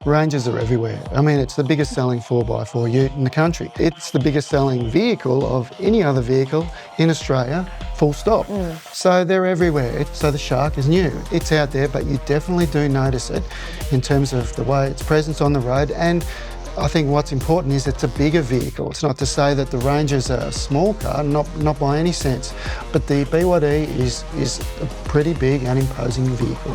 Rangers are everywhere. I mean, it's the biggest selling 4x4 ute in the country. It's the biggest selling vehicle of any other vehicle in Australia, full stop. So they're everywhere. So the Shark is new. It's out there, but you definitely do notice it in terms of the way its presence on the road. And I think what's important is it's a bigger vehicle. It's not to say that the Ranger's a small car, not by any sense, but the BYD is a pretty big and imposing vehicle.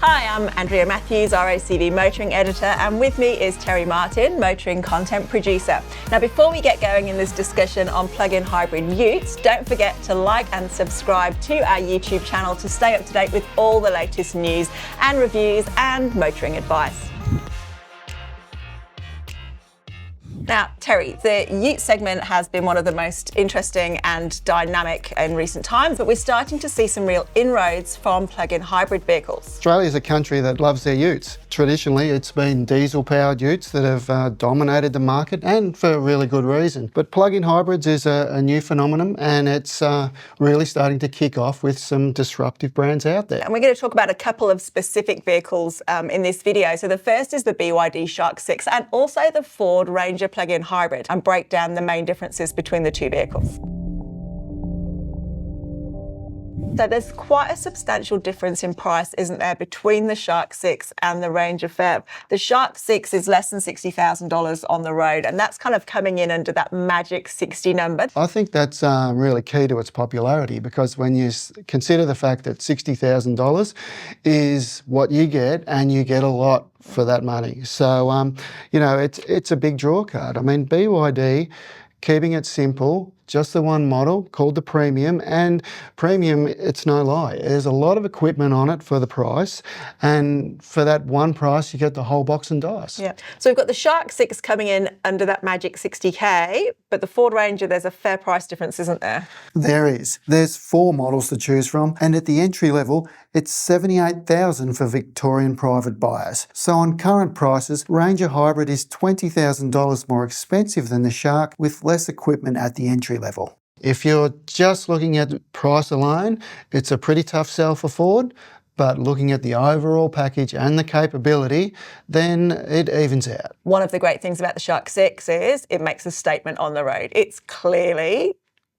Hi, I'm Andrea Matthews, RACV motoring editor, and with me is Terry Martin, motoring content producer. Now, before we get going in this discussion on plug-in hybrid utes, don't forget to like and subscribe to our YouTube channel to stay up to date with all the latest news and reviews and motoring advice. Now, Terry, the ute segment has been one of the most interesting and dynamic in recent times, but we're starting to see some real inroads from plug-in hybrid vehicles. Australia is a country that loves their utes. Traditionally, it's been diesel-powered utes that have dominated the market, and for a really good reason. But plug-in hybrids is a new phenomenon, and it's really starting to kick off with some disruptive brands out there. And we're going to talk about a couple of specific vehicles in this video. So the first is the BYD Shark 6 and also the Ford Ranger plug-in hybrid, and break down the main differences between the two vehicles. So there's quite a substantial difference in price, isn't there, between the Shark 6 and the Ranger PHEV. The Shark 6 is less than $60,000 on the road, and that's kind of coming in under that magic 60 number. I think that's really key to its popularity, because when you consider the fact that $60,000 is what you get, and you get a lot for that money. So, you know, it's a big draw card. I mean, BYD, keeping it simple, just the one model called the Premium, and Premium, it's no lie. There's a lot of equipment on it for the price, and for that one price, you get the whole box and dice. Yeah. So we've got the Shark 6 coming in under that magic 60K, but the Ford Ranger, there's a fair price difference, isn't there? There is. There's 4 models to choose from, and at the entry level, it's $78,000 for Victorian private buyers. So on current prices, Ranger Hybrid is $20,000 more expensive than the Shark, with less equipment at the entry level. If you're just looking at price alone, it's a pretty tough sell for Ford, but looking at the overall package and the capability, then it evens out. One of the great things about the Shark 6 is it makes a statement on the road. It's clearly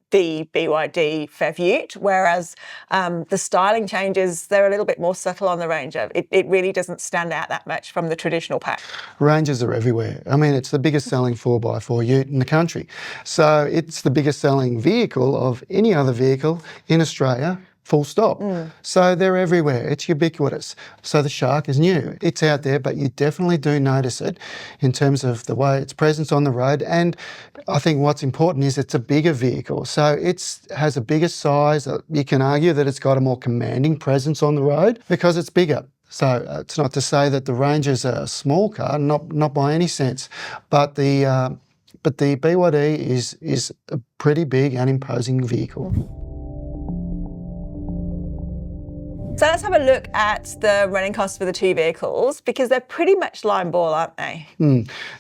the BYD PHEV ute, whereas the styling changes, they're a little bit more subtle on the Ranger. It really doesn't stand out that much from the traditional pack. Rangers are everywhere. I mean, it's the biggest selling 4x4 ute in the country. So it's the biggest selling vehicle of any other vehicle in Australia, full stop. So they're everywhere. It's ubiquitous. So the Shark is new. It's out there, but you definitely do notice it in terms of the way its presence on the road. And I think what's important is it's a bigger vehicle. So it has a bigger size. You can argue that it's got a more commanding presence on the road because it's bigger. So it's not to say that the Ranger's a small car, not by any sense, but the BYD is a pretty big and imposing vehicle. So let's have a look at the running costs for the two vehicles, because they're pretty much line ball, aren't they?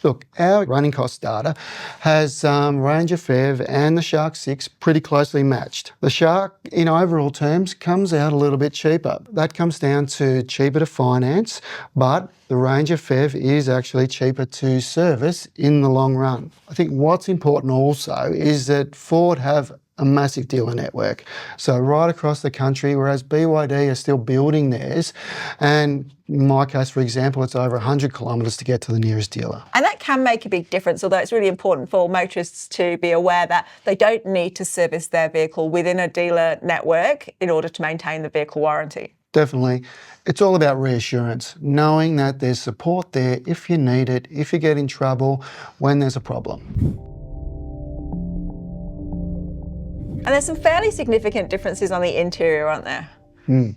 Look, our running cost data has Ranger PHEV and the Shark 6 pretty closely matched. The Shark, in overall terms, comes out a little bit cheaper. That comes down to cheaper to finance, but the Ranger PHEV is actually cheaper to service in the long run. I think what's important also is that Ford have a massive dealer network. So right across the country, whereas BYD are still building theirs. And in my case, for example, it's over 100 kilometres to get to the nearest dealer. And that can make a big difference, although it's really important for motorists to be aware that they don't need to service their vehicle within a dealer network in order to maintain the vehicle warranty. Definitely. It's all about reassurance, knowing that there's support there if you need it, if you get in trouble, when there's a problem. And there's some fairly significant differences on the interior, aren't there?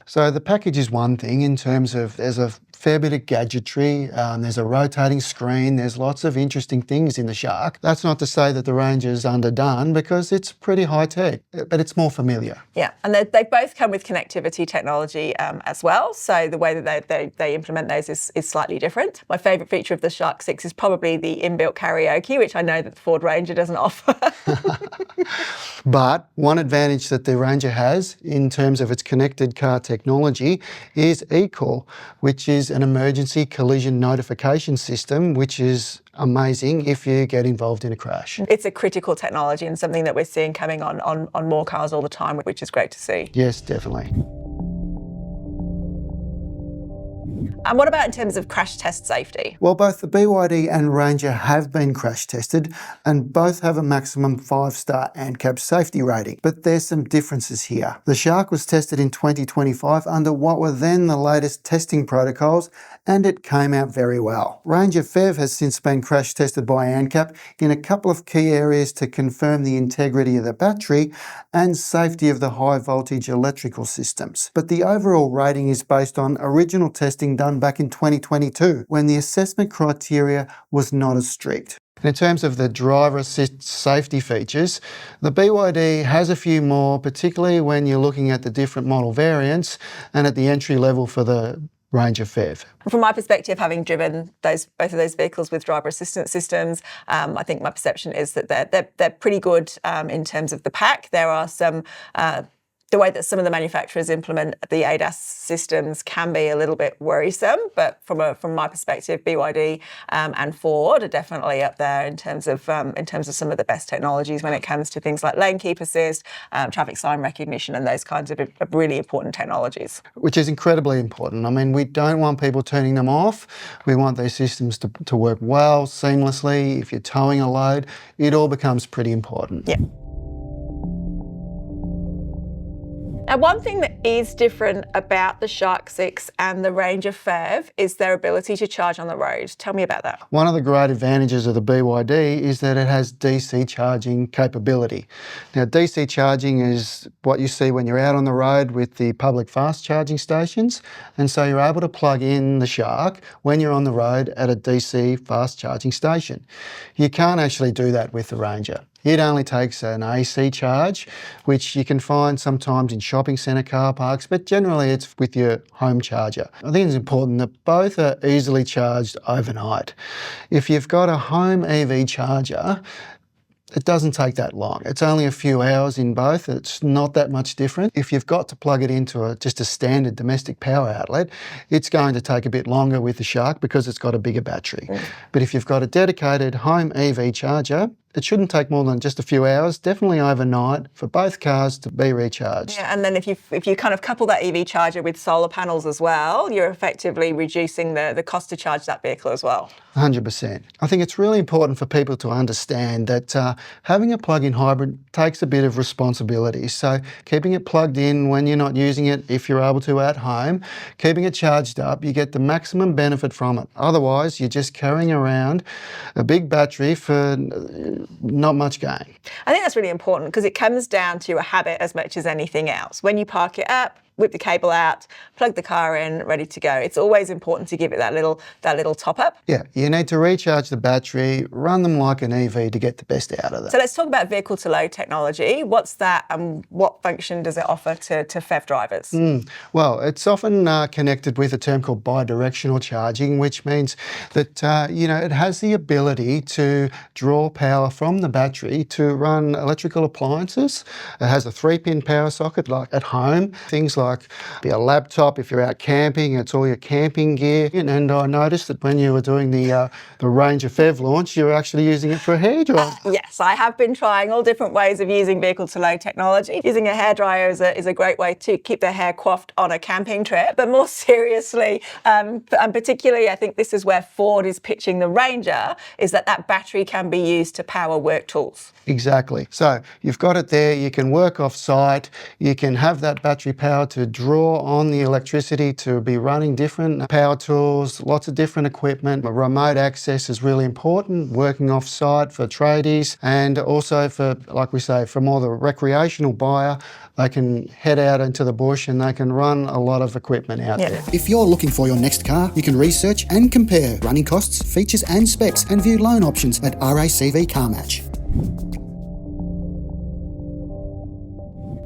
So the package is one thing in terms of there's a fair bit of gadgetry. There's a rotating screen. There's lots of interesting things in the Shark. That's not to say that the Ranger's underdone, because it's pretty high tech, but it's more familiar. Yeah, and they both come with connectivity technology as well. So the way that they implement those is slightly different. My favourite feature of the Shark 6 is probably the inbuilt karaoke, which I know that the Ford Ranger doesn't offer. But one advantage that the Ranger has in terms of its connected car technology is eCall, which is an emergency collision notification system, which is amazing if you get involved in a crash. It's a critical technology and something that we're seeing coming on more cars all the time, which is great to see. Yes, definitely. And what about in terms of crash test safety? Well, both the BYD and Ranger have been crash tested, and both have a maximum 5-star ANCAP safety rating. But there's some differences here. The Shark was tested in 2025 under what were then the latest testing protocols, and it came out very well. Ranger PHEV has since been crash tested by ANCAP in a couple of key areas to confirm the integrity of the battery and safety of the high voltage electrical systems. But the overall rating is based on original testing done back in 2022, when the assessment criteria was not as strict. In terms of the driver assist safety features, the BYD has a few more, particularly when you're looking at the different model variants and at the entry level for the Ranger PHEV. From my perspective, having driven both of those vehicles with driver assistance systems, I think my perception is that they're pretty good in terms of the pack. There are some the way that some of the manufacturers implement the ADAS systems can be a little bit worrisome, but from my perspective, BYD and Ford are definitely up there in terms of some of the best technologies when it comes to things like lane keep assist, traffic sign recognition, and those kinds of really important technologies. Which is incredibly important. I mean, we don't want people turning them off. We want these systems to work well, seamlessly. If you're towing a load, it all becomes pretty important. Yeah. Now, one thing that is different about the Shark 6 and the Ranger PHEV is their ability to charge on the road. Tell me about that. One of the great advantages of the BYD is that it has DC charging capability. Now, DC charging is what you see when you're out on the road with the public fast charging stations, and so you're able to plug in the Shark when you're on the road at a DC fast charging station. You can't actually do that with the Ranger. It only takes an AC charge, which you can find sometimes in shopping centre car parks, but generally it's with your home charger. I think it's important that both are easily charged overnight. If you've got a home EV charger, it doesn't take that long. It's only a few hours in both. It's not that much different. If you've got to plug it into just a standard domestic power outlet, it's going to take a bit longer with the Shark because it's got a bigger battery. But if you've got a dedicated home EV charger, it shouldn't take more than just a few hours, definitely overnight, for both cars to be recharged. Yeah, and then if you kind of couple that EV charger with solar panels as well, you're effectively reducing the cost to charge that vehicle as well. 100%. I think it's really important for people to understand that having a plug-in hybrid takes a bit of responsibility. So keeping it plugged in when you're not using it, if you're able to at home, keeping it charged up, you get the maximum benefit from it. Otherwise, you're just carrying around a big battery for not much gain. I think that's really important because it comes down to a habit as much as anything else. When you park it up, whip the cable out, plug the car in, ready to go. It's always important to give it that little top up. Yeah, you need to recharge the battery, run them like an EV to get the best out of it. So let's talk about vehicle to load technology. What's that and what function does it offer to PHEV drivers? Well, it's often connected with a term called bidirectional charging, which means that it has the ability to draw power from the battery to run electrical appliances. It has a 3-pin power socket like at home, things like a laptop if you're out camping, it's all your camping gear. And I noticed that when you were doing the Ranger PHEV launch, you were actually using it for a hairdryer. Yes, I have been trying all different ways of using vehicle to load technology. Using a hairdryer is a great way to keep their hair coiffed on a camping trip. But more seriously, and particularly I think this is where Ford is pitching the Ranger, is that battery can be used to power work tools. Exactly. So you've got it there, you can work off site, you can have that battery power to draw on the electricity to be running different power tools, lots of different equipment. Remote access is really important, working off-site for tradies, and also for, like we say, for more the recreational buyer, they can head out into the bush and they can run a lot of equipment out there. If you're looking for your next car, you can research and compare running costs, features and specs and view loan options at RACV CarMatch.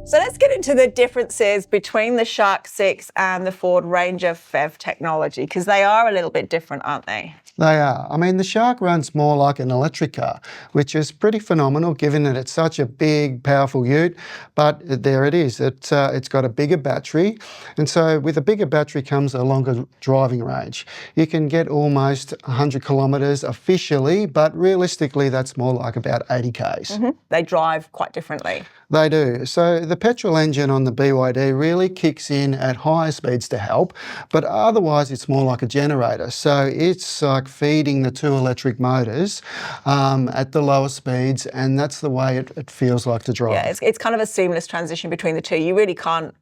So let's get into the differences between the Shark 6 and the Ford Ranger PHEV technology, because they are a little bit different, aren't they? They are. I mean, the Shark runs more like an electric car, which is pretty phenomenal given that it's such a big, powerful ute. But there it is. It's got a bigger battery. And so with a bigger battery comes a longer driving range. You can get almost 100 kilometres officially, but realistically, that's more like about 80 Ks. Mm-hmm. They drive quite differently. They do. So the petrol engine on the BYD really kicks in at higher speeds to help, but otherwise it's more like a generator. So it's like feeding the two electric motors at the lower speeds, and that's the way it feels like to drive. Yeah, it's kind of a seamless transition between the two. You really can't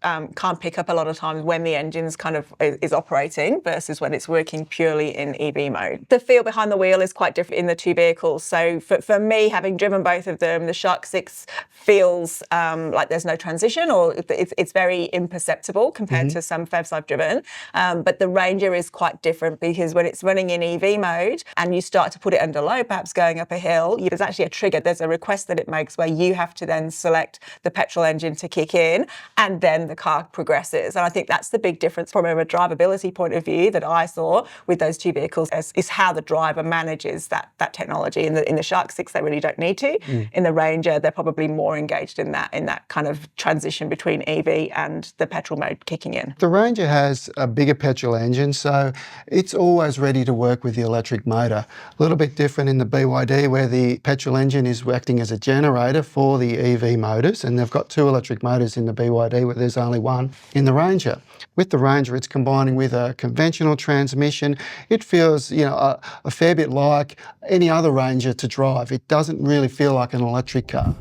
pick up a lot of times when the engine's kind of is operating versus when it's working purely in EV mode. The feel behind the wheel is quite different in the two vehicles. So for me, having driven both of them, the Shark 6 feels like there's no transition, or it's very imperceptible compared to some PHEVs I've driven. But the Ranger is quite different, because when it's running in EV mode and you start to put it under low, perhaps going up a hill, there's actually a trigger. There's a request that it makes where you have to then select the petrol engine to kick in, and then the car progresses. And I think that's the big difference from a drivability point of view that I saw with those two vehicles, is how the driver manages that technology. In the Shark 6, they really don't need to. In the Ranger, they're probably more engaged in that kind of transition between EV and the petrol mode kicking in. The Ranger has a bigger petrol engine, so it's always ready to work with the electric motor. A little bit different in the BYD, where the petrol engine is acting as a generator for the EV motors, and they've got two electric motors in the BYD, where there's only one in the Ranger. With the Ranger, it's combining with a conventional transmission. It feels, a fair bit like any other Ranger to drive. It doesn't really feel like an electric car.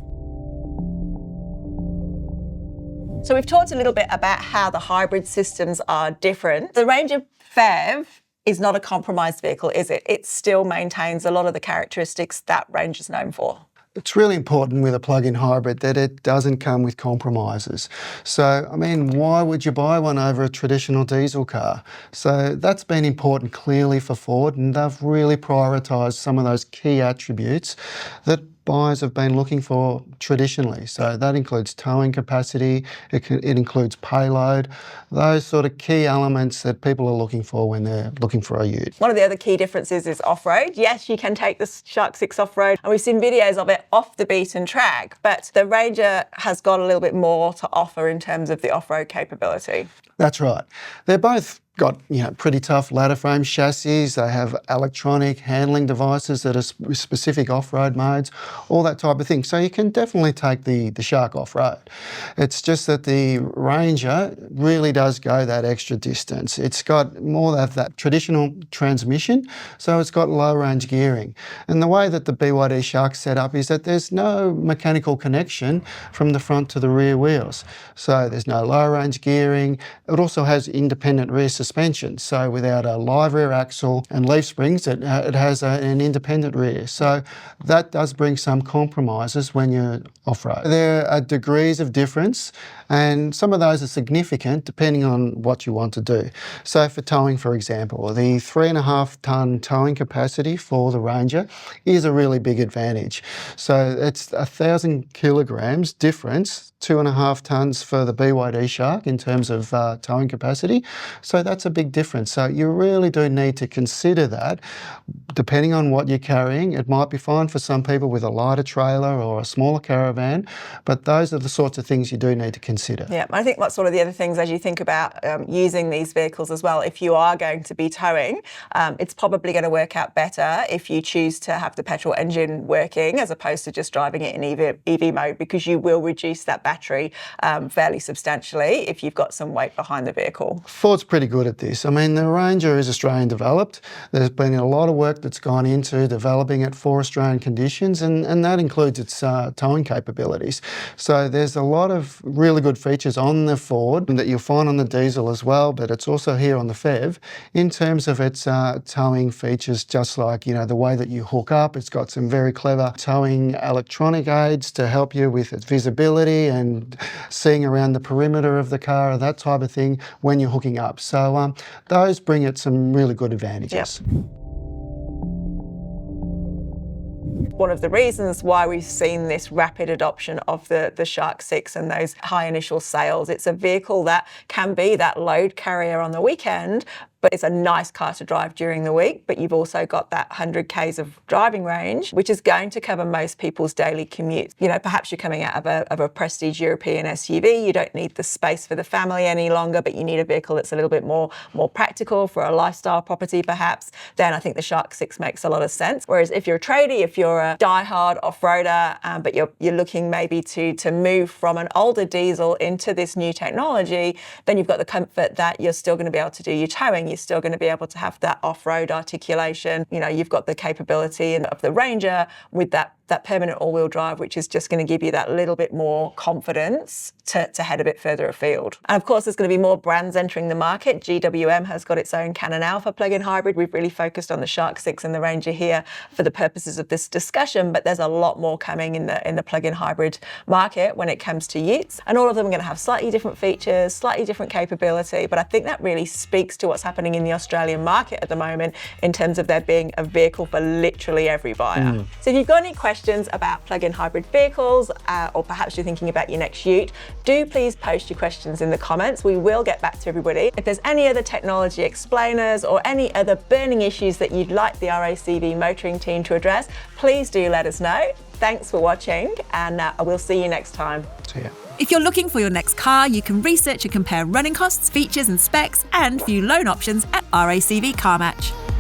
So we've talked a little bit about how the hybrid systems are different. The Ranger PHEV is not a compromised vehicle, is it? It still maintains a lot of the characteristics that Ranger's known for. It's really important with a plug-in hybrid that it doesn't come with compromises. So, I mean, why would you buy one over a traditional diesel car? So that's been important clearly for Ford, and they've really prioritised some of those key attributes that buyers have been looking for traditionally. So that includes towing capacity, it includes payload, those sort of key elements that people are looking for when they're looking for a ute. One of the other key differences is off-road. Yes, you can take the Shark 6 off-road, and we've seen videos of it off the beaten track, but the Ranger has got a little bit more to offer in terms of the off-road capability. That's right. They're both got pretty tough ladder frame chassis. They have electronic handling devices that are specific off-road modes, all that type of thing. So you can definitely take the Shark off-road. It's just that the Ranger really does go that extra distance. It's got more of that traditional transmission, so it's got low range gearing. And the way that the BYD Shark's set up is that there's no mechanical connection from the front to the rear wheels. So there's no low range gearing. It also has independent rear suspension. So without a live rear axle and leaf springs, it has an independent rear. So that does bring some compromises when you're off-road. There are degrees of difference, and some of those are significant depending on what you want to do. So for towing, for example, the 3.5 tonne towing capacity for the Ranger is a really big advantage. So it's 1,000 kilograms difference, 2.5 tonnes for the BYD Shark in terms of towing capacity. So that's a big difference. So you really do need to consider that. Depending on what you're carrying, it might be fine for some people with a lighter trailer or a smaller caravan, but those are the sorts of things you do need to consider. Yeah, I think that's one of the other things as you think about using these vehicles as well. If you are going to be towing, it's probably going to work out better if you choose to have the petrol engine working as opposed to just driving it in EV mode, because you will reduce that battery fairly substantially if you've got some weight behind the vehicle. Ford's pretty good good at this. I mean, the Ranger is Australian developed. There's been a lot of work that's gone into developing it for Australian conditions, and that includes its towing capabilities. So there's a lot of really good features on the Ford that you'll find on the diesel as well, but it's also here on the PHEV in terms of its towing features, just like, you know, the way that you hook up. It's got some very clever towing electronic aids to help you with its visibility and seeing around the perimeter of the car, that type of thing when you're hooking up. So those bring it some really good advantages. Yep. One of the reasons why we've seen this rapid adoption of the Shark 6 and those high initial sales, it's a vehicle that can be that load carrier on the weekend, but it's a nice car to drive during the week. But you've also got that 100 Ks of driving range, which is going to cover most people's daily commutes. You know, perhaps you're coming out of a prestige European SUV. You don't need the space for the family any longer, but you need a vehicle that's a little bit more practical for a lifestyle property, perhaps. Then I think the Shark 6 makes a lot of sense. Whereas if you're a tradie, if you're a die-hard off-roader, but you're looking maybe to move from an older diesel into this new technology, then you've got the comfort that you're still going to be able to do your towing. You're still going to be able to have that off-road articulation. You know, you've got the capability of the Ranger with that permanent all-wheel drive, which is just going to give you that little bit more confidence to head a bit further afield. And of course, there's going to be more brands entering the market. GWM has got its own Canon Alpha plug-in hybrid. We've really focused on the Shark 6 and the Ranger here for the purposes of this discussion, but there's a lot more coming in the plug-in hybrid market when it comes to Utes. And all of them are going to have slightly different features, slightly different capability, but I think that really speaks to what's happening in the Australian market at the moment in terms of there being a vehicle for literally every buyer. So if you've got any questions about plug-in hybrid vehicles, or perhaps you're thinking about your next Ute, do please post your questions in the comments. We will get back to everybody. If there's any other technology explainers or any other burning issues that you'd like the RACV motoring team to address, please do let us know. Thanks for watching, and we'll see you next time. See ya. If you're looking for your next car, you can research and compare running costs, features and specs, and view loan options at RACV CarMatch.